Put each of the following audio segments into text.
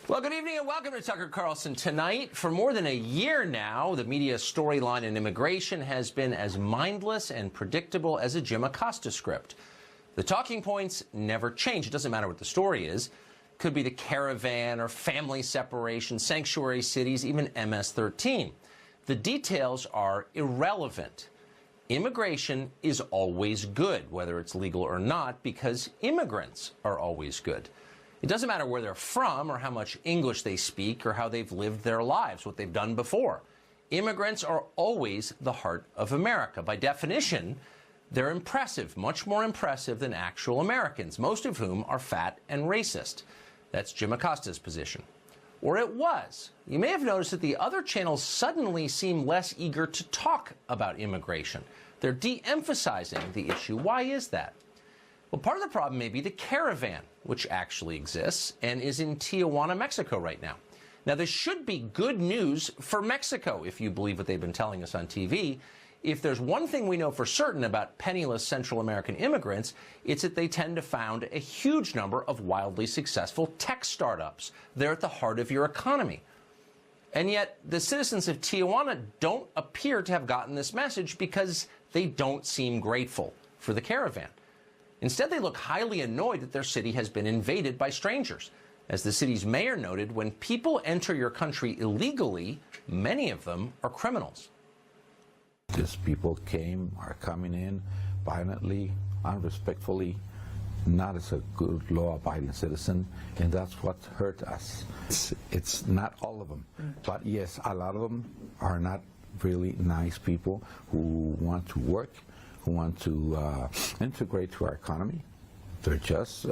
Well, good evening and welcome to Tucker Carlson Tonight. For more than a year now, the media storyline in immigration has been as mindless and predictable as a Jim Acosta script. The talking points never change. It doesn't matter what the story is. Could be the caravan or family separation, sanctuary cities, even MS-13. The details are irrelevant. Immigration is always good, whether it's legal or not, because immigrants are always good. It doesn't matter where they're from or how much English they speak or how they've lived their lives, what they've done before. Immigrants are always the heart of America. By definition, they're impressive, much more impressive than actual Americans, most of whom are fat and racist. That's Jim Acosta's position. Or it was. You may have noticed that the other channels suddenly seem less eager to talk about immigration. They're de-emphasizing the issue. Why is that? Well, part of the problem may be the caravan, which actually exists and is in Tijuana, Mexico right now. Now, this should be good news for Mexico, if you believe what they've been telling us on TV. If there's one thing we know for certain about penniless Central American immigrants, it's that they tend to found a huge number of wildly successful tech startups. They're at the heart of your economy. And yet, the citizens of Tijuana don't appear to have gotten this message because they don't seem grateful for the caravan. Instead, they look highly annoyed that their city has been invaded by strangers. As the city's mayor noted, when people enter your country illegally, many of them are criminals. These people are coming in violently, unrespectfully, not as a good law-abiding citizen, and that's what hurt us. It's not all of them, but yes, a lot of them are not really nice people who want to work, who want to integrate to our economy. They're just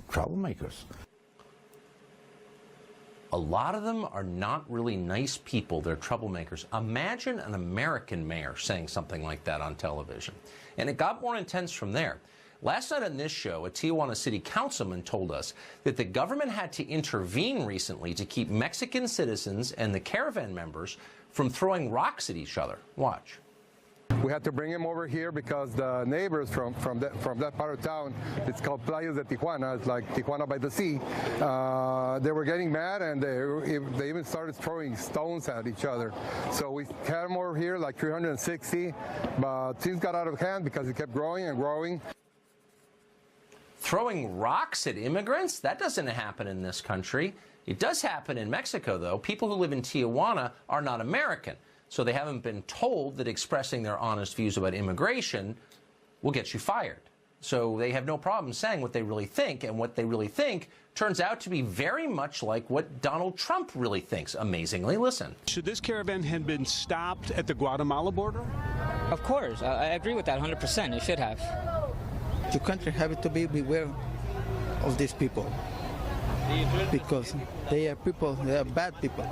troublemakers. A lot of them are not really nice people. They're troublemakers. Imagine an American mayor saying something like that on television. And it got more intense from there. Last night on this show, a Tijuana city councilman told us that the government had to intervene recently to keep Mexican citizens and the caravan members from throwing rocks at each other. Watch. We had to bring him over here because the neighbors from that part of town, it's called Playas de Tijuana, it's like Tijuana by the sea, they were getting mad and they even started throwing stones at each other. So we had him over here, like 360, but things got out of hand because it kept growing and growing. Throwing rocks at immigrants? That doesn't happen in this country. It does happen in Mexico, though. People who live in Tijuana are not American. So they haven't been told that expressing their honest views about immigration will get you fired. So they have no problem saying what they really think, and what they really think turns out to be very much like what Donald Trump really thinks, amazingly. Listen. Should this caravan have been stopped at the Guatemala border? Of course. I agree with that 100%. It should have. The country have to be beware of these people because they are people, they are bad people.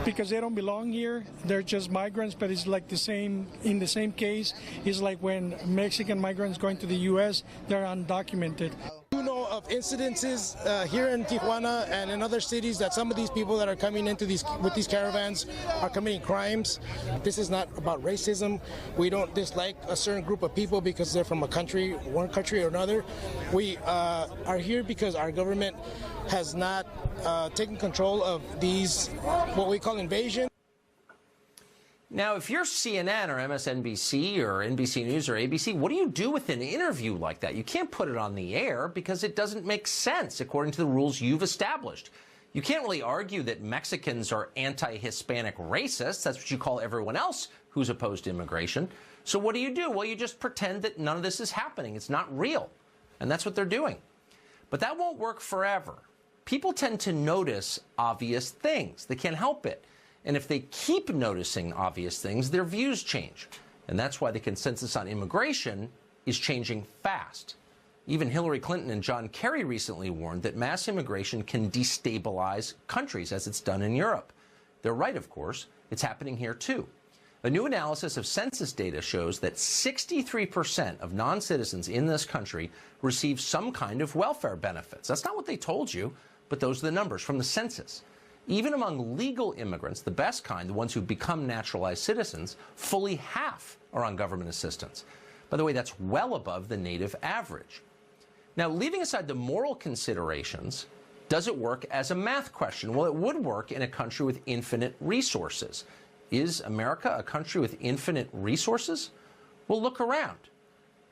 Because they don't belong here. They're just migrants, but it's like the same, in the same case, it's like when Mexican migrants going to the U.S., they're undocumented. You know of incidences here in Tijuana and in other cities that some of these people that are coming into with these caravans are committing crimes. This is not about racism. We don't dislike a certain group of people because they're from a country, one country or another. We are here because our government has not taken control of these, what we call invasion. Now, if you're CNN or MSNBC or NBC News or ABC, what do you do with an interview like that? You can't put it on the air because it doesn't make sense according to the rules you've established. You can't really argue that Mexicans are anti-Hispanic racists. That's what you call everyone else who's opposed to immigration. So what do? Well, you just pretend that none of this is happening. It's not real. And that's what they're doing. But that won't work forever. People tend to notice obvious things. They can't help it. And if they keep noticing obvious things, their views change. And that's why the consensus on immigration is changing fast. Even Hillary Clinton and John Kerry recently warned that mass immigration can destabilize countries, as it's done in Europe. They're right, of course. It's happening here, too. A new analysis of census data shows that 63% of non-citizens in this country receive some kind of welfare benefits. That's not what they told you, but those are the numbers from the census. Even among legal immigrants, the best kind, the ones who become naturalized citizens, fully half are on government assistance. By the way, that's well above the native average. Now, leaving aside the moral considerations, Does it work as a math question? Well, it would work in a country with infinite resources. Is America a country with infinite resources? Well, look around.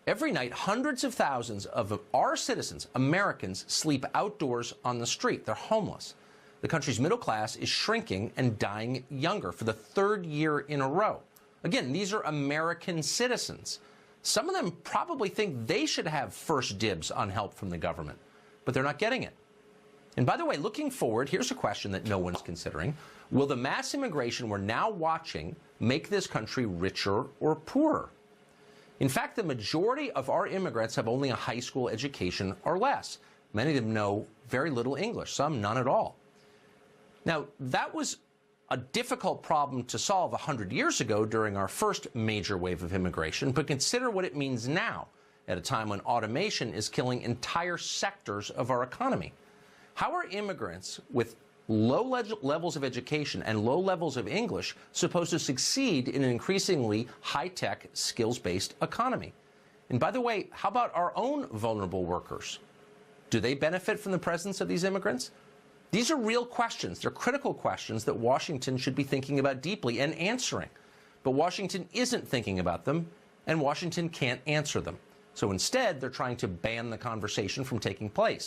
Every night, hundreds of thousands of our citizens, Americans, sleep outdoors on the street. They're homeless. The country's middle class is shrinking and dying younger for the third year in a row. Again, these are American citizens. Some of them probably think they should have first dibs on help from the government, but they're not getting it. And by the way, looking forward, here's a question that no one's considering. Will the mass immigration we're now watching make this country richer or poorer? In fact, the majority of our immigrants have only a high school education or less. Many of them know very little English, some none at all. Now, that was a difficult problem to solve 100 years ago during our first major wave of immigration, but consider what it means now, at a time when automation is killing entire sectors of our economy. How are immigrants with low levels of education and low levels of English supposed to succeed in an increasingly high-tech, skills-based economy? And by the way, how about our own vulnerable workers? Do they benefit from the presence of these immigrants? These are real questions. They're critical questions that Washington should be thinking about deeply and answering. But Washington isn't thinking about them, and Washington can't answer them. So instead, they're trying to ban the conversation from taking place.